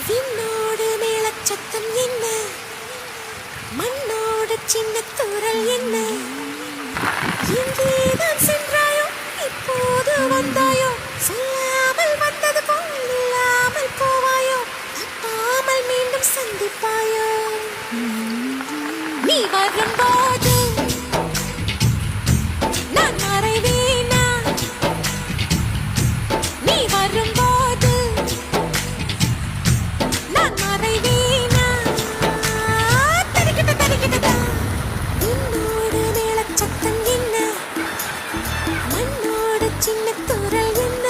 விண்ணோடு மேளச்சத்தம் என்ன, மண்ணோடு சின்ன தூரல் என்ன, எங்கேதான் சென்றாயோ இப்போது வந்தாயோ, சொல்லாமல் வந்தது போல் இல்லாமல் போவாயோ, தப்பாமல் மீண்டும் சந்திப்பாயோ. நீ வரும்போது நான் மறைவேனா, நீ வரும்போது நான் மறைவேனா. தரிக்கிட்ட தரிக்கிட்டதா உன்னோடு மேளச்சத்தம் என்ன, மண்ணோடு சின்ன தூரல் என்ன.